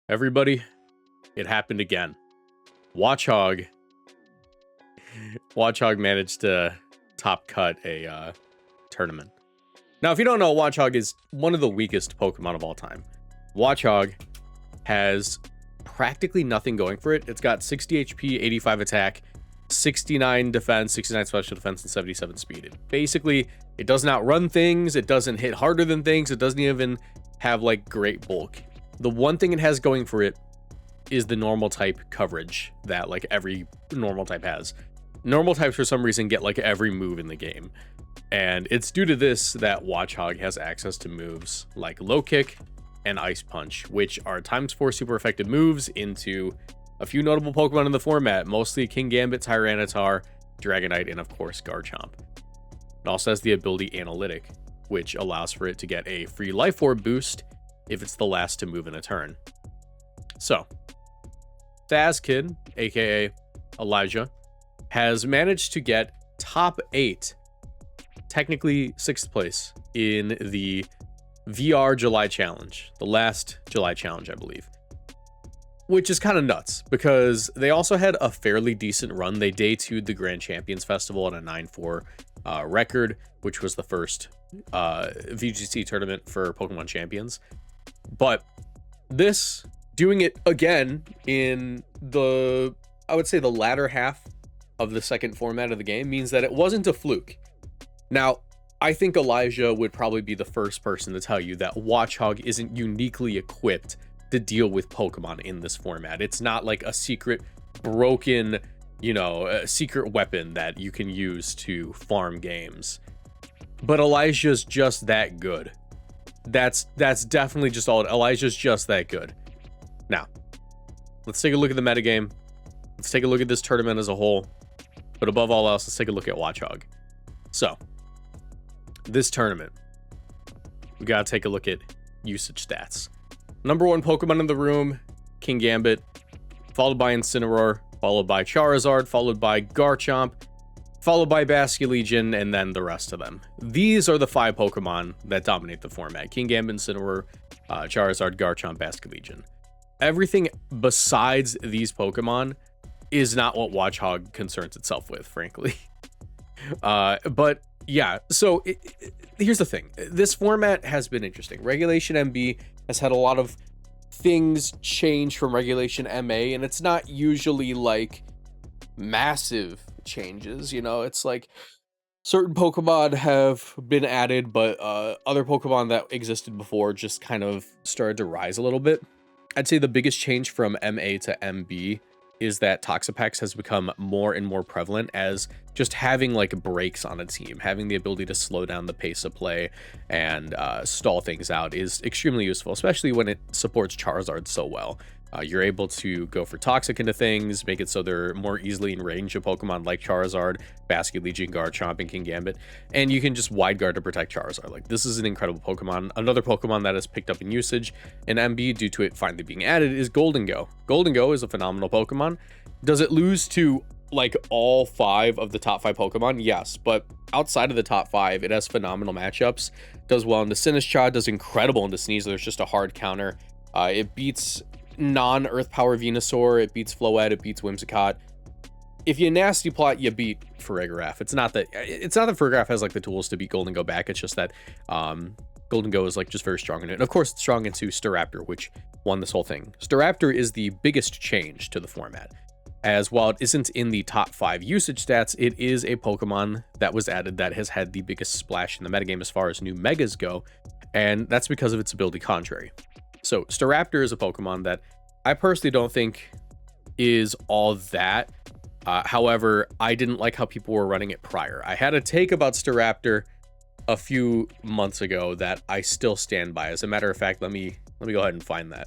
Everybody, it happened again. Watchog managed to top cut a tournament. Now, if you don't know, Watchog is one of the weakest Pokemon of all time. Watchog has practically nothing going for it. It's got 60 HP, 85 attack, 69 defense, 69 special defense, and 77 speed. It does not run things. It doesn't hit harder than things. It doesn't even have like great bulk. The one thing it has going for it is the normal type coverage that like every normal type has. Normal types for some reason get like every move in the game. And it's due to this that Watchog has access to moves like Low Kick and Ice Punch, which are ×4 super effective moves into a few notable Pokemon in the format, mostly King Gambit, Tyranitar, Dragonite, and of course Garchomp. It also has the ability Analytic, which allows for it to get a free Life Orb boost if it's the last to move in a turn. So, Thaz Kid, aka Elijah, has managed to get top 8, technically 6th place, in the VR July Challenge, the last July Challenge, I believe. Which is kind of nuts, because they also had a fairly decent run. They day 2'd the Grand Champions Festival on a 9-4 record, which was the first VGC tournament for Pokemon Champions. But this, doing it again in the, I would say the latter half of the second format of the game, means that it wasn't a fluke. Now, I think Elijah would probably be the first person to tell you that Watchog isn't uniquely equipped to deal with Pokemon in this format. It's not like a secret broken, a secret weapon that you can use to farm games. But Elijah's just that good. That's definitely just all. Elijah's just that good. Now, let's take a look at the metagame. Let's take a look at this tournament as a whole. But above all else, let's take a look at Watchog. So, this tournament, we gotta take a look at usage stats. Number 1 Pokemon in the room, King Gambit, followed by Incineroar, followed by Charizard, followed by Garchomp, followed by Basculegion, and then the rest of them. These are the 5 Pokemon that dominate the format. King Gambit, Incineroar, Charizard, Garchomp, Basculegion. Everything besides these Pokemon is not what Watchog concerns itself with, frankly. But yeah, so here's the thing. This format has been interesting. Regulation MB has had a lot of things change from Regulation MA, and it's not usually like massive changes. It's like certain Pokemon have been added, but other Pokemon that existed before just kind of started to rise a little bit. I'd say the biggest change from MA to MB is that Toxapex has become more and more prevalent, as just having like breaks on a team, having the ability to slow down the pace of play and stall things out is extremely useful, especially when it supports Charizard so well. You're able to go for Toxic into things, make it so they're more easily in range of Pokemon like Charizard, Basculegion, Garchomp, and King Gambit, and you can just wide guard to protect Charizard. Like, this is an incredible Pokemon. Another Pokemon that has picked up in usage in MB due to it finally being added is Goldengo. Goldengo is a phenomenal Pokemon. Does it lose to like all 5 of the top 5 Pokemon? Yes, but outside of the top 5, it has phenomenal matchups. Does well into Sinistcha, does incredible into Sneasel. There's just a hard counter. It beats non-Earth Power Venusaur, it beats Floette, it beats Whimsicott. If you nasty plot, you beat Farigiraf. It's not that Farigiraf has like the tools to beat Goldengo back. It's just that Goldengo is like just very strong in it. And of course, it's strong into Staraptor, which won this whole thing. Staraptor is the biggest change to the format, as while it isn't in the top 5 usage stats, it is a Pokemon that was added that has had the biggest splash in the metagame as far as new megas go, and that's because of its ability Contrary. So Staraptor is a Pokemon that I personally don't think is all that. However, I didn't like how people were running it prior. I had a take about Staraptor a few months ago that I still stand by. As a matter of fact, let me go ahead and find that.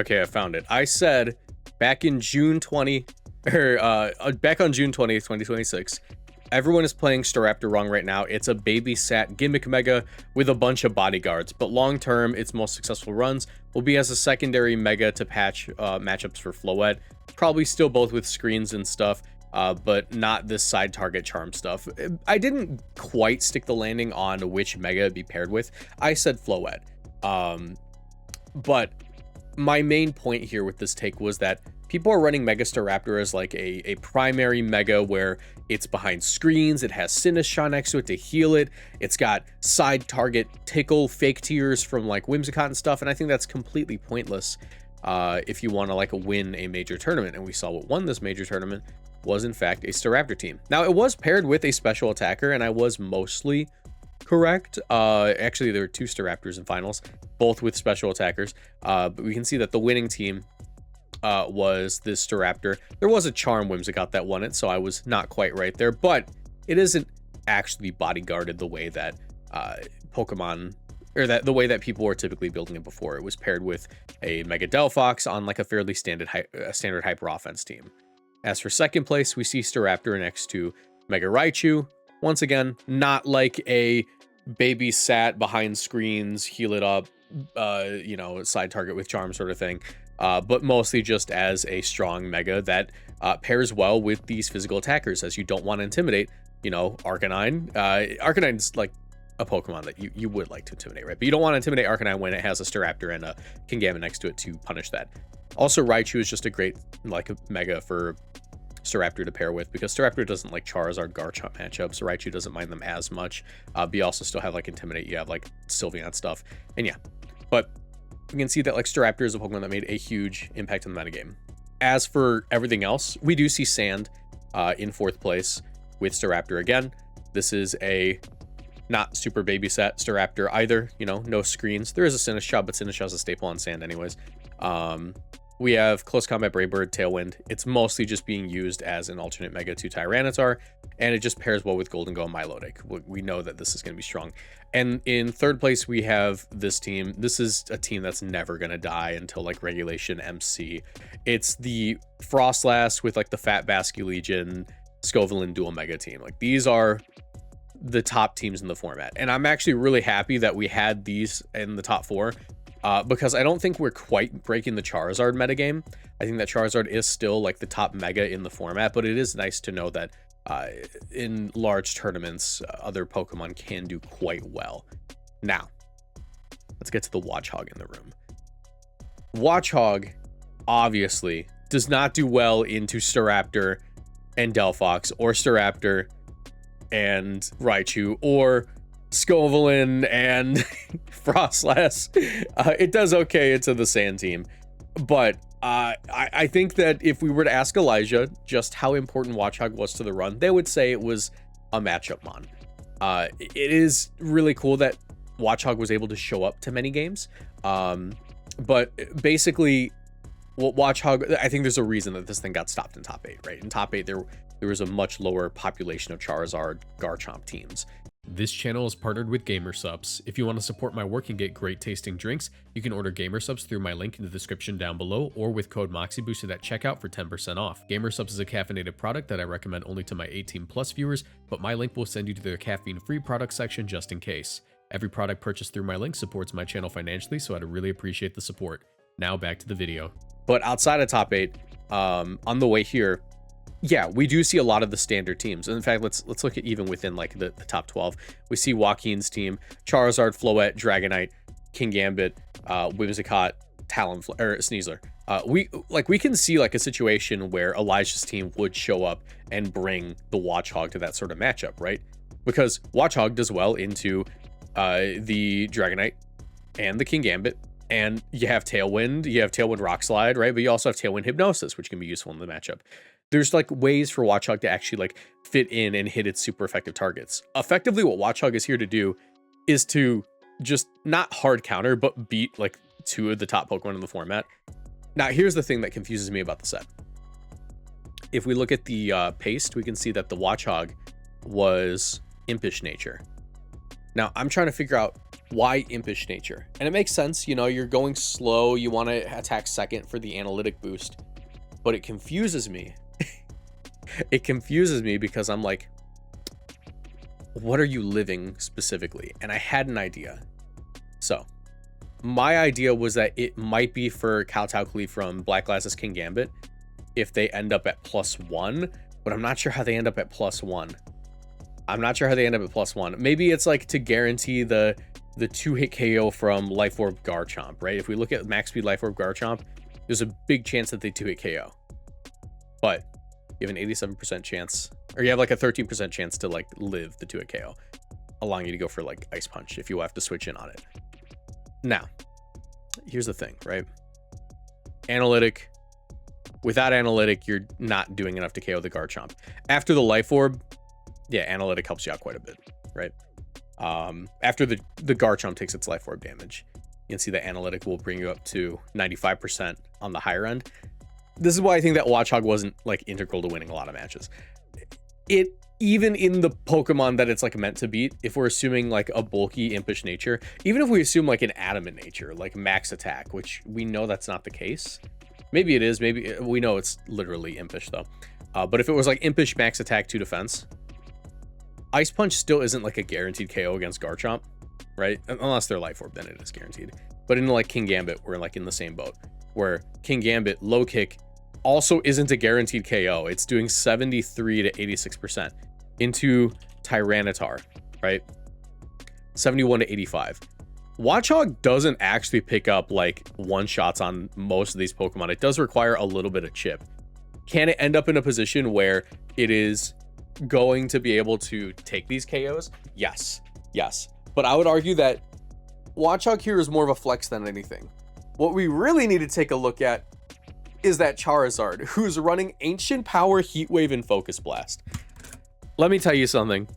Okay, I found it. I said back in June 20th, 2026, everyone is playing Staraptor wrong right now. It's a babysat gimmick mega with a bunch of bodyguards, but long term, its most successful runs will be as a secondary mega to patch matchups for Floette. Probably still both with screens and stuff, but not this side target charm stuff. I didn't quite stick the landing on which mega it'd be paired with. I said Floette. But my main point here with this take was that people are running Mega Staraptor as like a primary mega where it's behind screens, it has Sinistcha next to it to heal it, it's got side target tickle fake tears from like Whimsicott and stuff, and I think that's completely pointless if you want to like win a major tournament. And we saw what won this major tournament was in fact a Staraptor team. Now it was paired with a special attacker, and I was mostly correct. Actually, there were 2 Staraptors in finals, both with special attackers, but we can see that the winning team was this Staraptor. There was a Charm Whimsicott that won it, so I was not quite right there, but it isn't actually bodyguarded the way that Pokemon, or that the way that people were typically building it before. It was paired with a Mega Delphox on like a fairly standard Hyper Offense team. As for second place, we see Staraptor next to Mega Raichu. Once again, not like a babysat behind screens, heal it up, you know, side target with charm sort of thing, but mostly just as a strong mega that pairs well with these physical attackers, as you don't want to intimidate, you know, Arcanine. Arcanine's like a Pokemon that you would like to intimidate, right? But you don't want to intimidate Arcanine when it has a Staraptor and a Kingambit next to it to punish that. Also, Raichu is just a great like mega for Staraptor to pair with, because Staraptor doesn't like Charizard Garchomp matchups. Raichu doesn't mind them as much, but you also still have like Intimidate, you have like Sylveon stuff, and yeah. But you can see that like Staraptor is a Pokemon that made a huge impact in the metagame. As for everything else, we do see Sand in 4th place with Staraptor again. This is a not super babysat Staraptor either, you know, no screens. There is a Sinistcha, but Sinistcha is a staple on Sand anyways. We have Close Combat Brave Bird, Tailwind. It's mostly just being used as an alternate mega to Tyranitar, and it just pairs well with Golden Go and Milotic. We know that this is going to be strong. And in 3rd place, we have this team. This is a team that's never going to die until like Regulation MC. It's the Frostlass with like the Fat Basculegion, Scovillain dual mega team. Like these are the top teams in the format. And I'm actually really happy that we had these in the top 4. Because I don't think we're quite breaking the Charizard metagame. I think that Charizard is still like the top mega in the format, but it is nice to know that in large tournaments, other Pokemon can do quite well. Now, let's get to the Watchog in the room. Watchog, obviously, does not do well into Staraptor and Delphox, or Staraptor and Raichu, or Scovillain and Frostlass. It does okay into the Sand team, but I think that if we were to ask Elijah just how important Watchog was to the run, they would say it was a matchup mon. It is really cool that Watchog was able to show up to many games, but basically what Watchog, I think there's a reason that this thing got stopped in top 8, right? In top 8 there was a much lower population of Charizard Garchomp teams. This channel is partnered with Gamersubs. If you want to support my work and get great tasting drinks, you can order Gamersubs through my link in the description down below, or with code Moxie boosted at checkout for 10% off. Gamersubs is a caffeinated product that I recommend only to my 18+ viewers, but my link will send you to their caffeine-free product section just in case. Every product purchased through my link supports my channel financially, so I'd really appreciate the support. Now back to the video. But outside of top 8, on the way here, yeah, we do see a lot of the standard teams. In fact, let's look at even within like the top 12. We see Joaquin's team: Charizard, Floette, Dragonite, Kingambit, Whimsicott, Talonflame, or Sneasler. We can see like a situation where Elijah's team would show up and bring the Watchog to that sort of matchup, right? Because Watchog does well into the Dragonite and the Kingambit, and you have Tailwind Rock Slide, right? But you also have Tailwind Hypnosis, which can be useful in the matchup. There's like ways for Watchog to actually like fit in and hit its super effective targets. Effectively, what Watchog is here to do is to just not hard counter, but beat like 2 of the top Pokemon in the format. Now, here's the thing that confuses me about the set. If we look at the paste, we can see that the Watchog was Impish Nature. Now, I'm trying to figure out why Impish Nature. And it makes sense, you know, you're going slow, you want to attack second for the analytic boost. But it confuses me. It confuses me because I'm like, what are you living specifically? And I had an idea. So my idea was that it might be for Kowtow from Black Glasses Kingambit if they end up at +1, but I'm not sure how they end up at +1. Maybe it's like to guarantee the the 2-hit KO from Life Orb Garchomp, right? If we look at max speed Life Orb Garchomp, there's a big chance that they 2-hit KO. But you have an 87% chance, or you have like a 13% chance to like live the 2-hit KO, allowing you to go for like Ice Punch if you have to switch in on it. Now, here's the thing, right? Analytic. Without Analytic, you're not doing enough to KO the Garchomp. After the Life Orb, yeah, Analytic helps you out quite a bit, right? After the Garchomp takes its Life Orb damage, you can see that Analytic will bring you up to 95% on the higher end. This is why I think that Watchog wasn't like integral to winning a lot of matches. It, even in the Pokemon that it's like meant to beat, if we're assuming like a bulky impish nature, even if we assume like an adamant nature, like max attack, which we know that's not the case. Maybe it is, maybe we know it's literally impish though. But if it was like impish max attack 2 defense, Ice Punch still isn't like a guaranteed KO against Garchomp, right? Unless they're Life Orb, then it is guaranteed. But in like King Gambit, we're like in the same boat, where King Gambit low kick also isn't a guaranteed KO. It's doing 73 to 86% into Tyranitar, right? 71 to 85. Watchog doesn't actually pick up like one shots on most of these Pokemon. It does require a little bit of chip. Can it end up in a position where it is going to be able to take these KOs? Yes. But I would argue that Watchog here is more of a flex than anything. What we really need to take a look at is that Charizard, who's running Ancient Power, Heat Wave, and Focus Blast. Let me tell you something.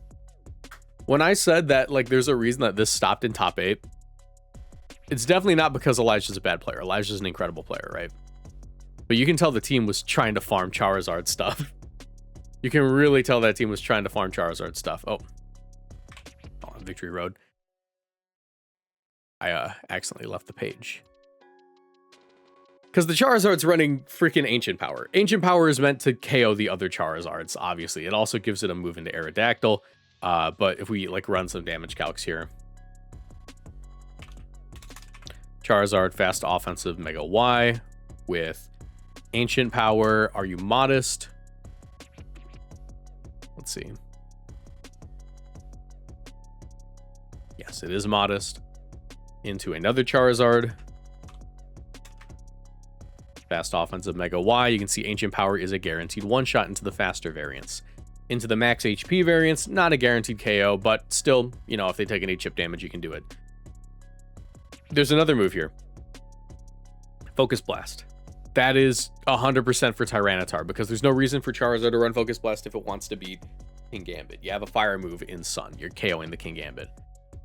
When I said that like there's a reason that this stopped in top 8, it's definitely not because Elijah's a bad player. Elijah's an incredible player, right? But you can tell the team was trying to farm Charizard stuff. You can really tell that team was trying to farm Charizard stuff. Oh, on Victory Road. I accidentally left the page. Because the Charizard's running freaking Ancient Power. Ancient Power is meant to KO the other Charizards, obviously. It also gives it a move into Aerodactyl. But if we like run some damage calcs here. Charizard, fast offensive, Mega Y with Ancient Power. Are you modest? Let's see. Yes, it is modest. Into another Charizard. Fast offensive Mega Y. You can see Ancient Power is a guaranteed one-shot into the faster variants. Into the max HP variants, not a guaranteed KO, but still, you know, if they take any chip damage, you can do it. There's another move here. Focus Blast. That is 100% for Tyranitar, because there's no reason for Charizard to run Focus Blast if it wants to beat King Gambit. You have a fire move in Sun. You're KOing the King Gambit.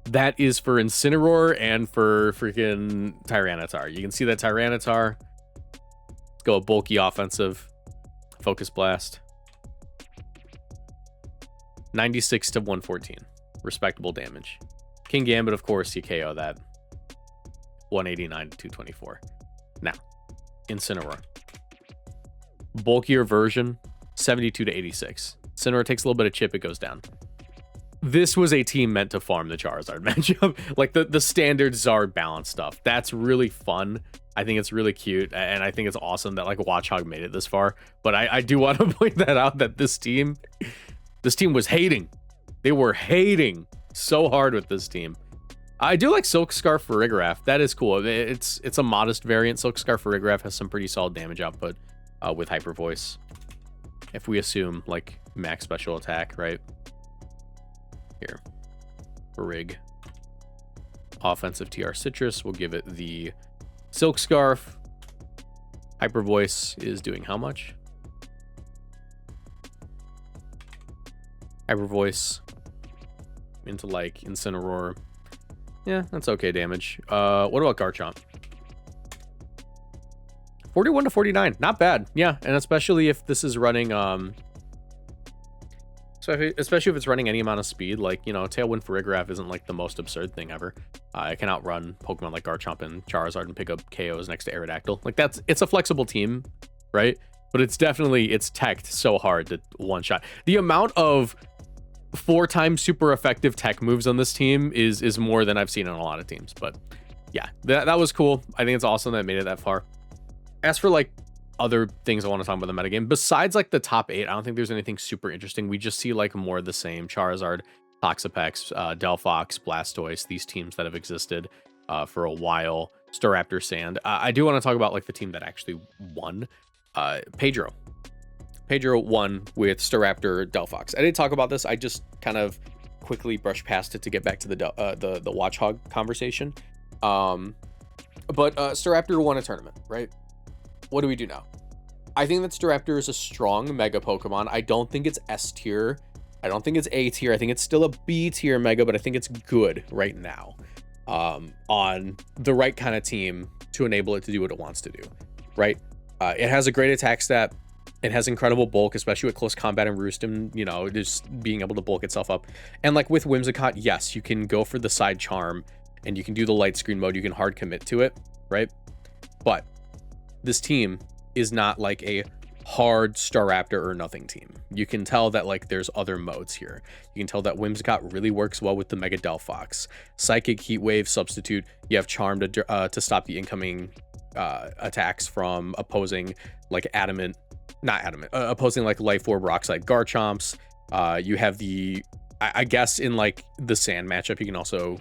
That is for Incineroar and for freaking Tyranitar. You can see that Tyranitar. Let's go a bulky offensive. Focus Blast. 96 to 114. Respectable damage. King Gambit, of course, you KO that. 189 to 224. Now, Incineroar. Bulkier version, 72 to 86. Incineroar takes a little bit of chip, it goes down. This was a team meant to farm the Charizard matchup. Like the standard Zard balance stuff. That's really fun. I think it's really cute, and I think it's awesome that like Watchog made it this far. But I do want to point that out, that this team was hating. They were hating so hard with this team. I do like Silk Scarf for Rigraph. That is cool. It's a modest variant. Silk Scarf for Rigraph has some pretty solid damage output with Hyper Voice. If we assume like max special attack, right? Here, for Rig. Offensive TR Citrus, we'll give it the Silk Scarf. Hyper Voice is doing how much? Hyper Voice into like Incineroar. Yeah, that's okay damage. What about Garchomp? 41 to 49, not bad. Yeah, and especially if this is running especially if it's running any amount of speed, like, you know, Tailwind for Rigraph isn't like the most absurd thing ever. It can outrun Pokemon like Garchomp and Charizard and pick up KOs next to Aerodactyl. Like it's a flexible team, right? But it's teched so hard to one shot. The amount of 4 times super effective tech moves on this team is more than I've seen on a lot of teams. But yeah, that was cool. I think it's awesome that it made it that far. As for like other things I want to talk about the metagame, besides like the top 8, I don't think there's anything super interesting. We just see like more of the same. Charizard Toxapex, Delphox, Blastoise, these teams that have existed for a while. Staraptor, Sand. I do want to talk about like the team that actually won. Pedro. Pedro won with Staraptor, Delphox. I didn't talk about this. I just kind of quickly brushed past it to get back to the watchog conversation. But Staraptor won a tournament, right? What do we do now? I think that Staraptor is a strong Mega Pokemon. I don't think it's S tier. I don't think it's A tier. I think it's still a B tier Mega, but I think it's good right now. On the right kind of team to enable it to do what it wants to do, right? It has a great attack stat. It has incredible bulk, especially with close combat and roost, and you know, just being able to bulk itself up. And like with Whimsicott, yes, you can go for the side charm and you can do the light screen mode. You can hard commit to it, right? But this team is not like a hard Staraptor or nothing team. You can tell that like there's other modes here. You can tell that Whimsicott really works well with the Mega Delphox. Psychic, Heat Wave, Substitute. You have Charm to stop the incoming attacks from opposing like opposing like Life Orb, Rock Slide, Garchomps. You have the, I guess in like the Sand matchup, you can also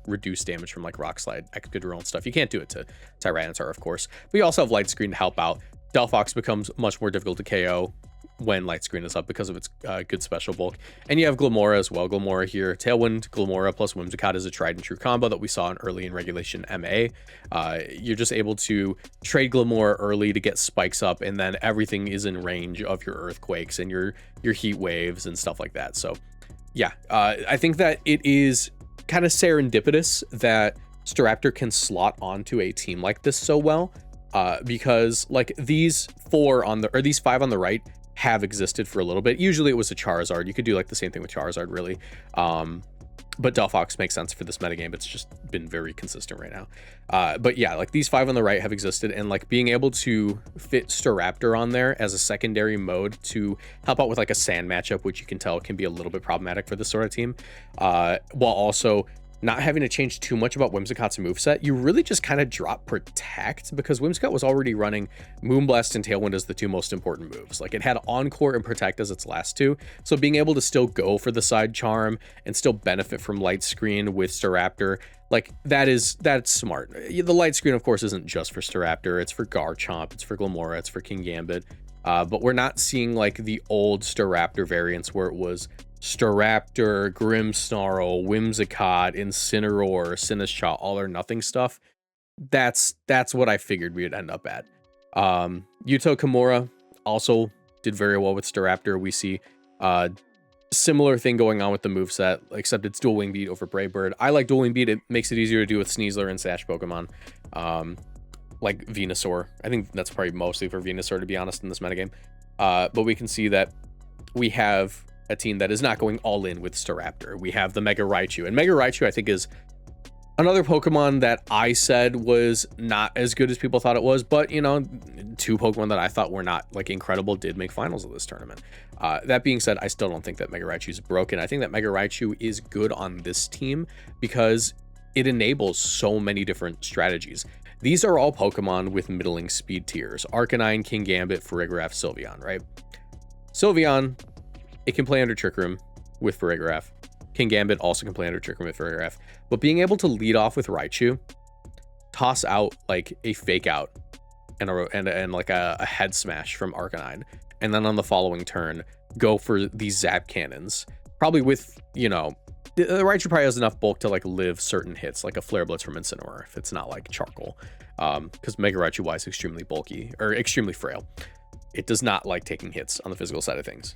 reduce damage from like Rock Slide, Excadrill and stuff. You can't do it to Tyranitar, of course, but you also have Light Screen to help out. Delphox becomes much more difficult to KO when Light Screen is up because of its good special bulk. And you have Glamora as well. Glamora here, Tailwind, Glamora plus Whimsicott is a tried and true combo that we saw early in Regulation MA. You're just able to trade Glamora early to get spikes up, and then everything is in range of your Earthquakes and your Heat Waves and stuff like that. So yeah, I think that it is kind of serendipitous that Staraptor can slot onto a team like this so well. Because like these five on the right have existed for a little bit. Usually it was a Charizard. You could do like the same thing with Charizard, really. But Delphox makes sense for this metagame. It's just been very consistent right now. But yeah, like these 5 on the right have existed, and like being able to fit Staraptor on there as a secondary mode to help out with like a Sand matchup, which you can tell can be a little bit problematic for this sort of team, while also not having to change too much about Whimsicott's moveset. You really just kind of drop Protect, because Whimsicott was already running Moonblast and Tailwind as the 2 most important moves. Like it had Encore and Protect as its last 2. So being able to still go for the side charm and still benefit from Light Screen with Staraptor, like that's smart. The Light Screen, of course, isn't just for Staraptor. It's for Garchomp, it's for Glamora, it's for Kingambit. But we're not seeing like the old Staraptor variants where it was Staraptor, Grimmsnarl, Whimsicott, Incineroar, Sinistcha, all or nothing stuff. That's what I figured we would end up at. Yuto Kimura also did very well with Staraptor. We see similar thing going on with the moveset, except it's Dual Wing Beat over Brave Bird. I like Dual Wing Beat. It makes it easier to do with Sneasler and Sash Pokemon. Like Venusaur. I think that's probably mostly for Venusaur, to be honest, in this metagame. But we can see that we have a team that is not going all in with Staraptor. We have the Mega Raichu, and Mega Raichu I think is another Pokemon that I said was not as good as people thought it was, but you know, 2 Pokemon that I thought were not like incredible did make finals of this tournament. That being said, I still don't think that Mega Raichu is broken. I think that Mega Raichu is good on this team because it enables so many different strategies. These are all Pokemon with middling speed tiers: Arcanine, Kingambit, Farigiraf, Sylveon, right? Sylveon, it can play under Trick Room with Farigiraf. Kingambit also can play under Trick Room with Farigiraf. But being able to lead off with Raichu, toss out like a Fake Out and like a Head Smash from Arcanine, and then on the following turn, go for these Zap Cannons. Probably with, you know, the Raichu probably has enough bulk to like live certain hits, like a Flare Blitz from Incineroar, if it's not like Charcoal. Because Mega Raichu Y is extremely bulky, or extremely frail. It does not like taking hits on the physical side of things.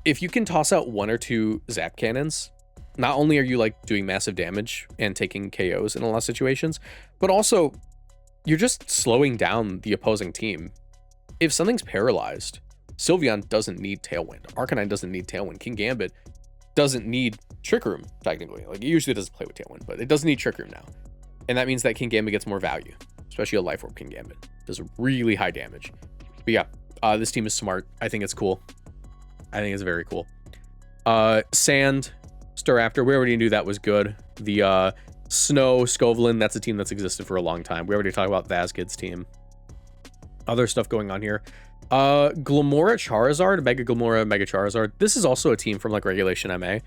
If you can toss out 1 or 2 Zap Cannons, not only are you like doing massive damage and taking KOs in a lot of situations, but also you're just slowing down the opposing team. If something's paralyzed, Sylveon doesn't need Tailwind. Arcanine doesn't need Tailwind. Kingambit doesn't need Trick Room, technically. Like, it usually doesn't play with Tailwind, but it doesn't need Trick Room now. And that means that Kingambit gets more value, especially a Life Orb Kingambit. Does really high damage. But yeah, this team is smart. I think it's cool. I think it's very cool. Sand, Staraptor, we already knew that was good. The Snow, Scovelin, that's a team that's existed for a long time. We already talked about Vazkid's team. Other stuff going on here. Glamora Charizard, Mega Glamora, Mega Charizard. This is also a team from like Regulation MA,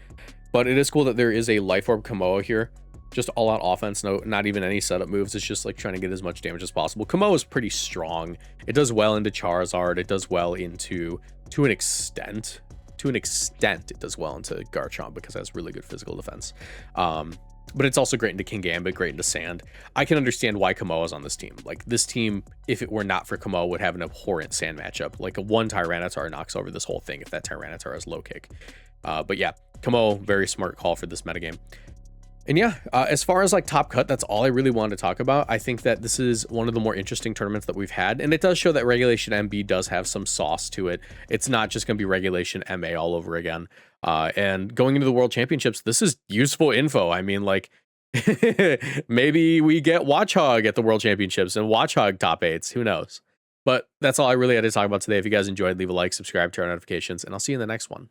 but it is cool that there is a Life Orb Komoa here. Just all out offense, no, not even any setup moves. It's just like trying to get as much damage as possible. Komoa is pretty strong. It does well into Charizard. It does well into, to an extent, it does well into Garchomp because it has really good physical defense. But it's also great into Kingambit, great into Sand. I can understand why Komoa is on this team. Like this team, if it were not for Komoa, would have an abhorrent Sand matchup. Like a one Tyranitar knocks over this whole thing if that Tyranitar has low kick. But yeah, Komoa, very smart call for this metagame. And yeah, as far as like top cut, that's all I really wanted to talk about. I think that this is one of the more interesting tournaments that we've had. And it does show that Regulation MB does have some sauce to it. It's not just going to be Regulation MA all over again. And going into the World Championships, this is useful info. I mean, like, maybe we get Watchog at the World Championships and Watchog top 8s. Who knows? But that's all I really had to talk about today. If you guys enjoyed, leave a like, subscribe, turn on notifications, and I'll see you in the next one.